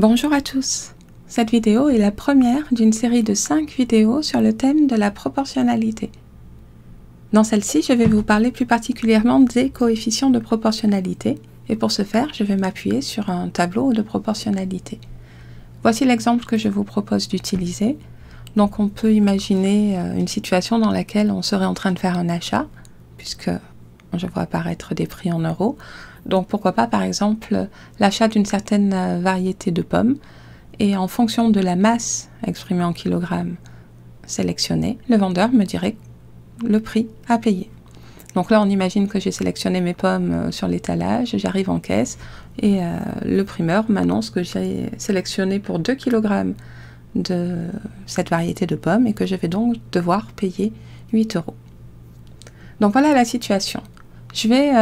Bonjour à tous. Cette vidéo est la première d'une série de 5 vidéos sur le thème de la proportionnalité. Dans celle-ci, je vais vous parler plus particulièrement des coefficients de proportionnalité et pour ce faire, je vais m'appuyer sur un tableau de proportionnalité. Voici l'exemple que je vous propose d'utiliser. Donc on peut imaginer une situation dans laquelle on serait en train de faire un achat, puisque je vois apparaître des prix en euros. Donc pourquoi pas par exemple l'achat d'une certaine variété de pommes et en fonction de la masse exprimée en kilogrammes sélectionnée, le vendeur me dirait le prix à payer. Donc là on imagine que j'ai sélectionné mes pommes sur l'étalage, j'arrive en caisse et le primeur m'annonce que j'ai sélectionné pour 2 kg de cette variété de pommes et que je vais donc devoir payer 8 €. Donc voilà la situation. Je vais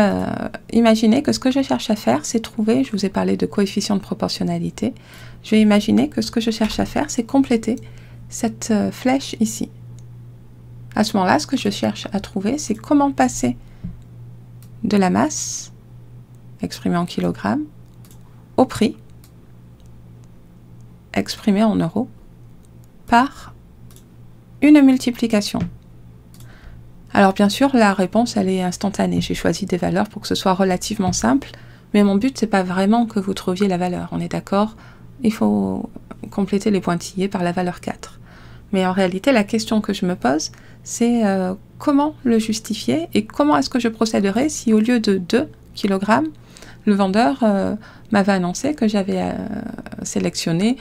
imaginer que ce que je cherche à faire, c'est trouver, je vous ai parlé de coefficient de proportionnalité, je vais imaginer que ce que je cherche à faire, c'est compléter cette flèche ici. À ce moment-là, ce que je cherche à trouver, c'est comment passer de la masse, exprimée en kilogrammes, au prix, exprimé en euros, par une multiplication. Alors bien sûr, la réponse, elle est instantanée. J'ai choisi des valeurs pour que ce soit relativement simple, mais mon but, c'est pas vraiment que vous trouviez la valeur. On est d'accord? Il faut compléter les pointillés par la valeur 4. Mais en réalité, la question que je me pose, c'est comment le justifier et comment est-ce que je procéderais si au lieu de 2 kg, le vendeur m'avait annoncé que j'avais sélectionné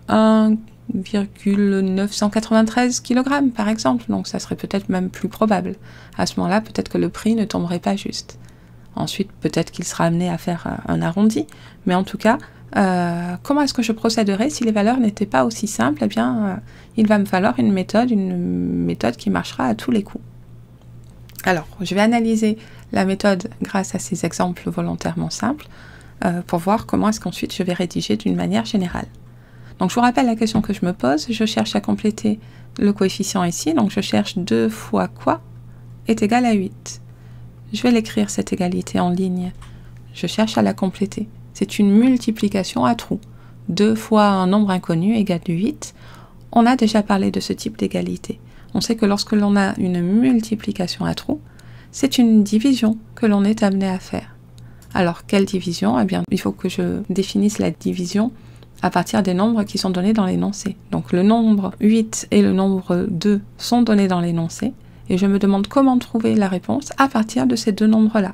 1,993 kg par exemple, donc ça serait peut-être même plus probable. À ce moment-là, peut-être que le prix ne tomberait pas juste. Ensuite, peut-être qu'il sera amené à faire un arrondi, mais en tout cas, comment est-ce que je procéderais si les valeurs n'étaient pas aussi simples? Eh bien, il va me falloir une méthode qui marchera à tous les coups. Alors, je vais analyser la méthode grâce à ces exemples volontairement simples pour voir comment est-ce qu'ensuite je vais rédiger d'une manière générale. Donc je vous rappelle la question que je me pose, je cherche à compléter le coefficient ici, donc je cherche 2 fois quoi est égal à 8. Je vais l'écrire cette égalité en ligne, je cherche à la compléter. C'est une multiplication à trous. 2 fois un nombre inconnu égale 8. On a déjà parlé de ce type d'égalité. On sait que lorsque l'on a une multiplication à trous, c'est une division que l'on est amené à faire. Alors quelle division? Eh bien, il faut que je définisse la division à partir des nombres qui sont donnés dans l'énoncé. Donc le nombre 8 et le nombre 2 sont donnés dans l'énoncé, et je me demande comment trouver la réponse à partir de ces deux nombres-là.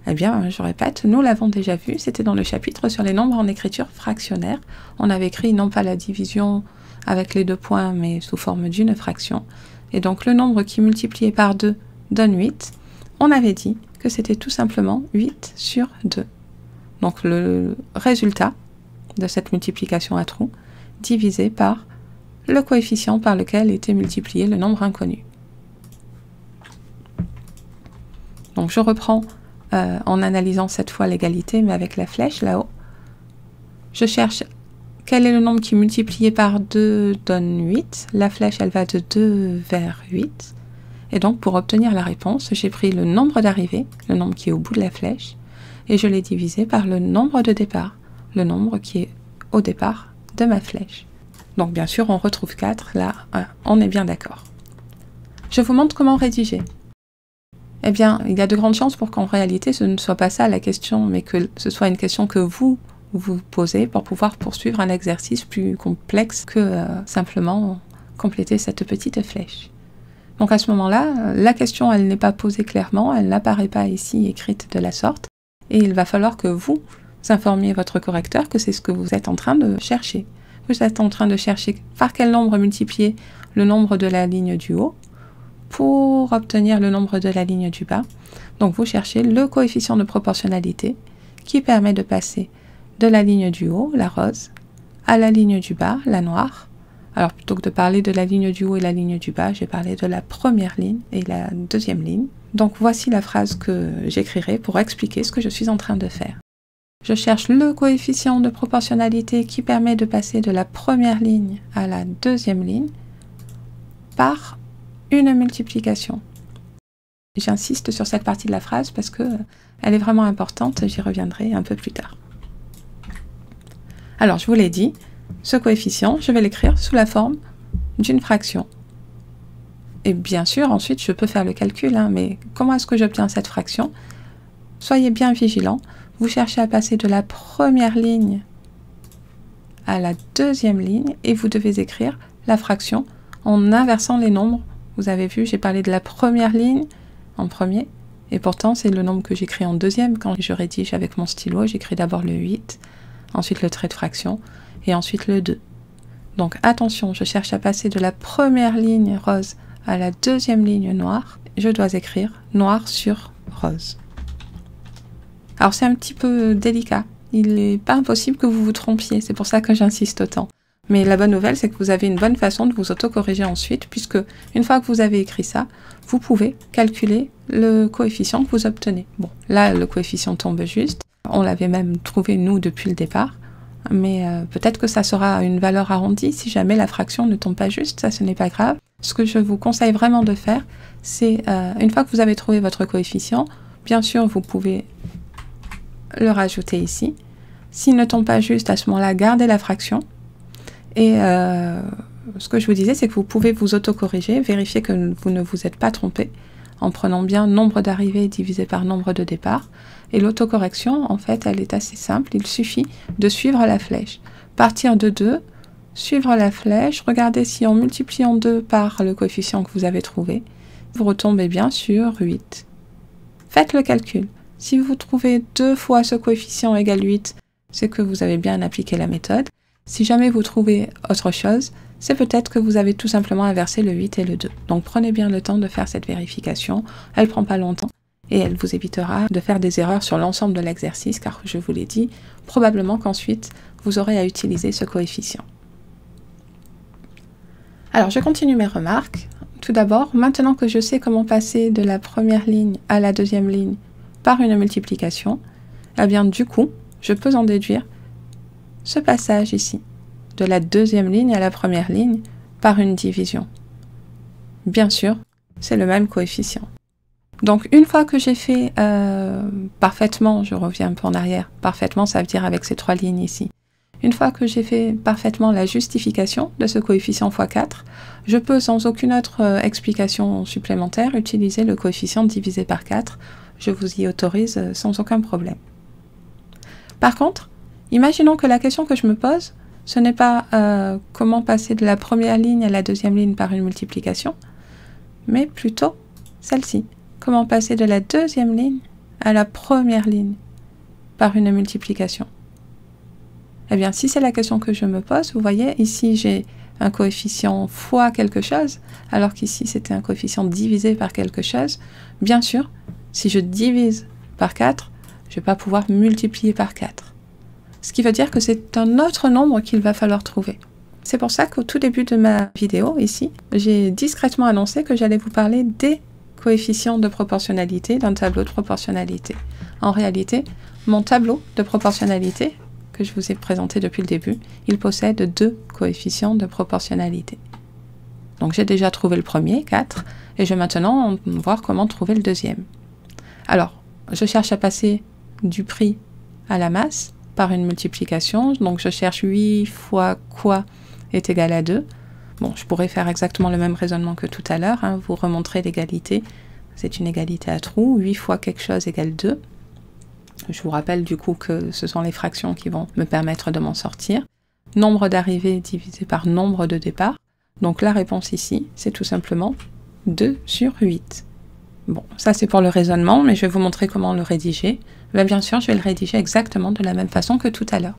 Eh bien, je répète, nous l'avons déjà vu, c'était dans le chapitre sur les nombres en écriture fractionnaire. On avait écrit non pas la division avec les 2 points, mais sous forme d'une fraction. Et donc le nombre qui multiplié par 2 donne 8. On avait dit que c'était tout simplement 8 sur 2. Donc le résultat de cette multiplication à trous divisé par le coefficient par lequel était multiplié le nombre inconnu. Donc je reprends en analysant cette fois l'égalité, mais avec la flèche là-haut. Je cherche quel est le nombre qui multiplié par 2 donne 8. La flèche, elle va de 2 vers 8. Et donc pour obtenir la réponse, j'ai pris le nombre d'arrivée, le nombre qui est au bout de la flèche, et je l'ai divisé par le nombre de départ, le nombre qui est au départ de ma flèche. Donc bien sûr, on retrouve 4, là, on est bien d'accord. Je vous montre comment rédiger. Eh bien, il y a de grandes chances pour qu'en réalité, ce ne soit pas ça la question, mais que ce soit une question que vous vous posez pour pouvoir poursuivre un exercice plus complexe que simplement compléter cette petite flèche. Donc à ce moment-là, la question, elle n'est pas posée clairement, elle n'apparaît pas ici écrite de la sorte, et il va falloir que vous informiez votre correcteur que c'est ce que vous êtes en train de chercher. Vous êtes en train de chercher par quel nombre multiplier le nombre de la ligne du haut pour obtenir le nombre de la ligne du bas. Donc vous cherchez le coefficient de proportionnalité qui permet de passer de la ligne du haut, la rose, à la ligne du bas, la noire. Alors plutôt que de parler de la ligne du haut et la ligne du bas, j'ai parlé de la première ligne et la deuxième ligne. Donc voici la phrase que j'écrirai pour expliquer ce que je suis en train de faire. Je cherche le coefficient de proportionnalité qui permet de passer de la première ligne à la deuxième ligne par une multiplication. J'insiste sur cette partie de la phrase parce que elle est vraiment importante, j'y reviendrai un peu plus tard. Alors, je vous l'ai dit, ce coefficient, je vais l'écrire sous la forme d'une fraction. Et bien sûr, ensuite, je peux faire le calcul, hein, mais comment est-ce que j'obtiens cette fraction? Soyez bien vigilants. Vous cherchez à passer de la première ligne à la deuxième ligne et vous devez écrire la fraction en inversant les nombres. Vous avez vu, j'ai parlé de la première ligne en premier, et pourtant c'est le nombre que j'écris en deuxième. Quand je rédige avec mon stylo, j'écris d'abord le 8, ensuite le trait de fraction, et ensuite le 2. Donc attention, je cherche à passer de la première ligne rose à la deuxième ligne noire. Je dois écrire noir sur rose. Alors c'est un petit peu délicat. Il n'est pas impossible que vous vous trompiez, c'est pour ça que j'insiste autant. Mais la bonne nouvelle, c'est que vous avez une bonne façon de vous autocorriger ensuite, puisque une fois que vous avez écrit ça, vous pouvez calculer le coefficient que vous obtenez. Bon, là, le coefficient tombe juste. On l'avait même trouvé, nous, depuis le départ. Mais peut-être que ça sera une valeur arrondie si jamais la fraction ne tombe pas juste, ça, ce n'est pas grave. Ce que je vous conseille vraiment de faire, c'est, une fois que vous avez trouvé votre coefficient, bien sûr, vous pouvez le rajouter ici. S'il ne tombe pas juste, à ce moment-là, gardez la fraction. Et ce que je vous disais, c'est que vous pouvez vous autocorriger, vérifier que vous ne vous êtes pas trompé, en prenant bien nombre d'arrivées divisé par nombre de départ. Et l'autocorrection, en fait, elle est assez simple. Il suffit de suivre la flèche. Partir de 2, suivre la flèche, regardez si en multipliant 2 par le coefficient que vous avez trouvé, vous retombez bien sur 8. Faites le calcul. Si vous trouvez 2 fois ce coefficient égale 8, c'est que vous avez bien appliqué la méthode. Si jamais vous trouvez autre chose, c'est peut-être que vous avez tout simplement inversé le 8 et le 2. Donc prenez bien le temps de faire cette vérification. Elle ne prend pas longtemps et elle vous évitera de faire des erreurs sur l'ensemble de l'exercice, car je vous l'ai dit, probablement qu'ensuite vous aurez à utiliser ce coefficient. Alors je continue mes remarques. Tout d'abord, maintenant que je sais comment passer de la première ligne à la deuxième ligne par une multiplication, eh bien du coup, je peux en déduire ce passage ici, de la deuxième ligne à la première ligne par une division. Bien sûr, c'est le même coefficient. Donc une fois que j'ai fait parfaitement, je reviens un peu en arrière, parfaitement ça veut dire avec ces 3 lignes ici, une fois que j'ai fait parfaitement la justification de ce coefficient x 4, je peux sans aucune autre explication supplémentaire utiliser le coefficient divisé par 4. Je vous y autorise sans aucun problème. Par contre, imaginons que la question que je me pose, ce n'est pas comment passer de la première ligne à la deuxième ligne par une multiplication, mais plutôt celle-ci. Comment passer de la deuxième ligne à la première ligne par une multiplication. Eh bien, si c'est la question que je me pose, vous voyez, ici j'ai un coefficient fois quelque chose, alors qu'ici c'était un coefficient divisé par quelque chose. Bien sûr, si je divise par 4, je ne vais pas pouvoir multiplier par 4. Ce qui veut dire que c'est un autre nombre qu'il va falloir trouver. C'est pour ça qu'au tout début de ma vidéo, ici, j'ai discrètement annoncé que j'allais vous parler des coefficients de proportionnalité d'un tableau de proportionnalité. En réalité, mon tableau de proportionnalité, que je vous ai présenté depuis le début, il possède 2 coefficients de proportionnalité. Donc j'ai déjà trouvé le premier, 4, et je vais maintenant voir comment trouver le deuxième. Alors, je cherche à passer du prix à la masse par une multiplication, donc je cherche 8 fois quoi est égal à 2. Bon, je pourrais faire exactement le même raisonnement que tout à l'heure, hein, vous remontrer l'égalité, c'est une égalité à trous, 8 fois quelque chose égale 2. Je vous rappelle du coup que ce sont les fractions qui vont me permettre de m'en sortir. Nombre d'arrivées divisé par nombre de départ. Donc la réponse ici, c'est tout simplement 2 sur 8. Bon, ça c'est pour le raisonnement, mais je vais vous montrer comment le rédiger. Bien sûr, je vais le rédiger exactement de la même façon que tout à l'heure.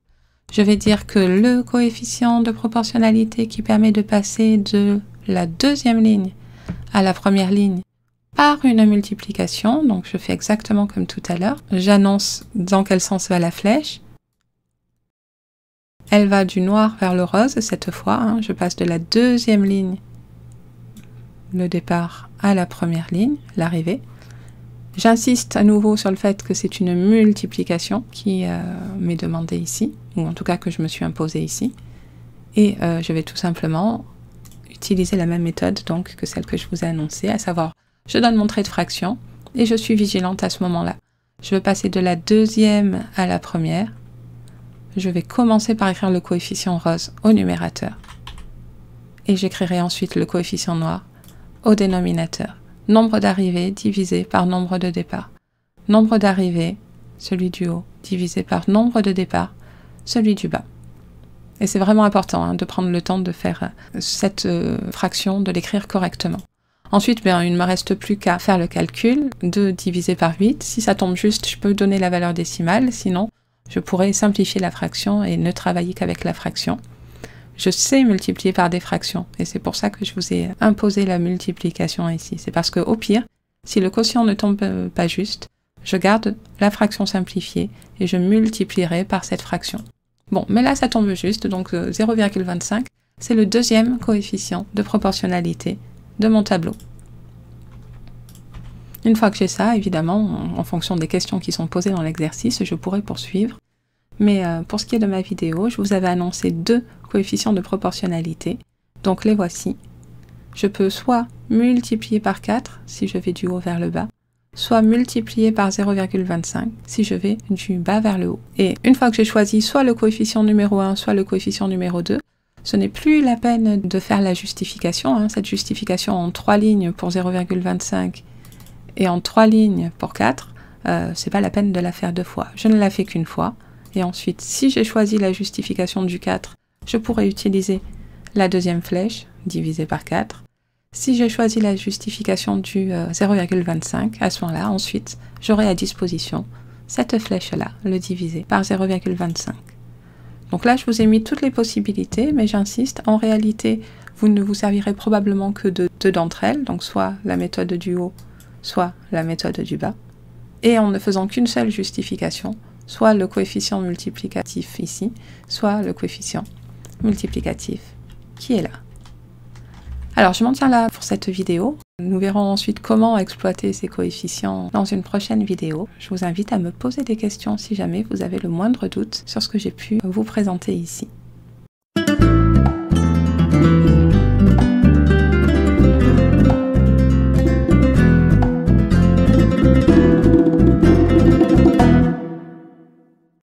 Je vais dire que le coefficient de proportionnalité qui permet de passer de la deuxième ligne à la première ligne par une multiplication, donc je fais exactement comme tout à l'heure, j'annonce dans quel sens va la flèche. Elle va du noir vers le rose cette fois, hein, je passe de la deuxième ligne, le départ, à la première ligne, l'arrivée. J'insiste à nouveau sur le fait que c'est une multiplication qui m'est demandée ici, ou en tout cas que je me suis imposée ici. Et je vais tout simplement utiliser la même méthode donc que celle que je vous ai annoncée, à savoir je donne mon trait de fraction et je suis vigilante à ce moment-là. Je veux passer de la deuxième à la première je vais commencer par écrire le coefficient rose au numérateur. Et j'écrirai ensuite le coefficient noir au dénominateur. Nombre d'arrivées divisé par nombre de départ. Nombre d'arrivées, celui du haut, divisé par nombre de départ, celui du bas. Et c'est vraiment important de prendre le temps de faire cette fraction, de l'écrire correctement. Ensuite, il ne me reste plus qu'à faire le calcul. 2 divisé par 8. Si ça tombe juste, je peux donner la valeur décimale. Sinon, je pourrais simplifier la fraction et ne travailler qu'avec la fraction. Je sais multiplier par des fractions. Et c'est pour ça que je vous ai imposé la multiplication ici. C'est parce qu'au pire, si le quotient ne tombe pas juste, je garde la fraction simplifiée et je multiplierai par cette fraction. Bon, mais là, ça tombe juste, donc 0,25, c'est le deuxième coefficient de proportionnalité de mon tableau. Une fois que j'ai ça, évidemment, en fonction des questions qui sont posées dans l'exercice, je pourrai poursuivre. Mais pour ce qui est de ma vidéo, je vous avais annoncé 2 coefficients de proportionnalité, donc les voici. Je peux soit multiplier par 4, si je vais du haut vers le bas, soit multiplié par 0,25 si je vais du bas vers le haut. Et une fois que j'ai choisi soit le coefficient numéro 1, soit le coefficient numéro 2, ce n'est plus la peine de faire la justification, cette justification en 3 lignes pour 0,25 et en 3 lignes pour 4, c'est pas la peine de la faire 2 fois. Je ne la fais qu'une fois. Et ensuite, si j'ai choisi la justification du 4, je pourrais utiliser la deuxième flèche, divisée par 4. Si j'ai choisi la justification du 0,25, à ce moment-là, ensuite, j'aurai à disposition cette flèche-là, le diviser par 0,25. Donc là, je vous ai mis toutes les possibilités, mais j'insiste, en réalité, vous ne vous servirez probablement que de 2 d'entre elles, donc soit la méthode du haut, soit la méthode du bas. Et en ne faisant qu'une seule justification, soit le coefficient multiplicatif ici, soit le coefficient multiplicatif qui est là. Alors, je m'en tiens là pour cette vidéo. Nous verrons ensuite comment exploiter ces coefficients dans une prochaine vidéo. Je vous invite à me poser des questions si jamais vous avez le moindre doute sur ce que j'ai pu vous présenter ici.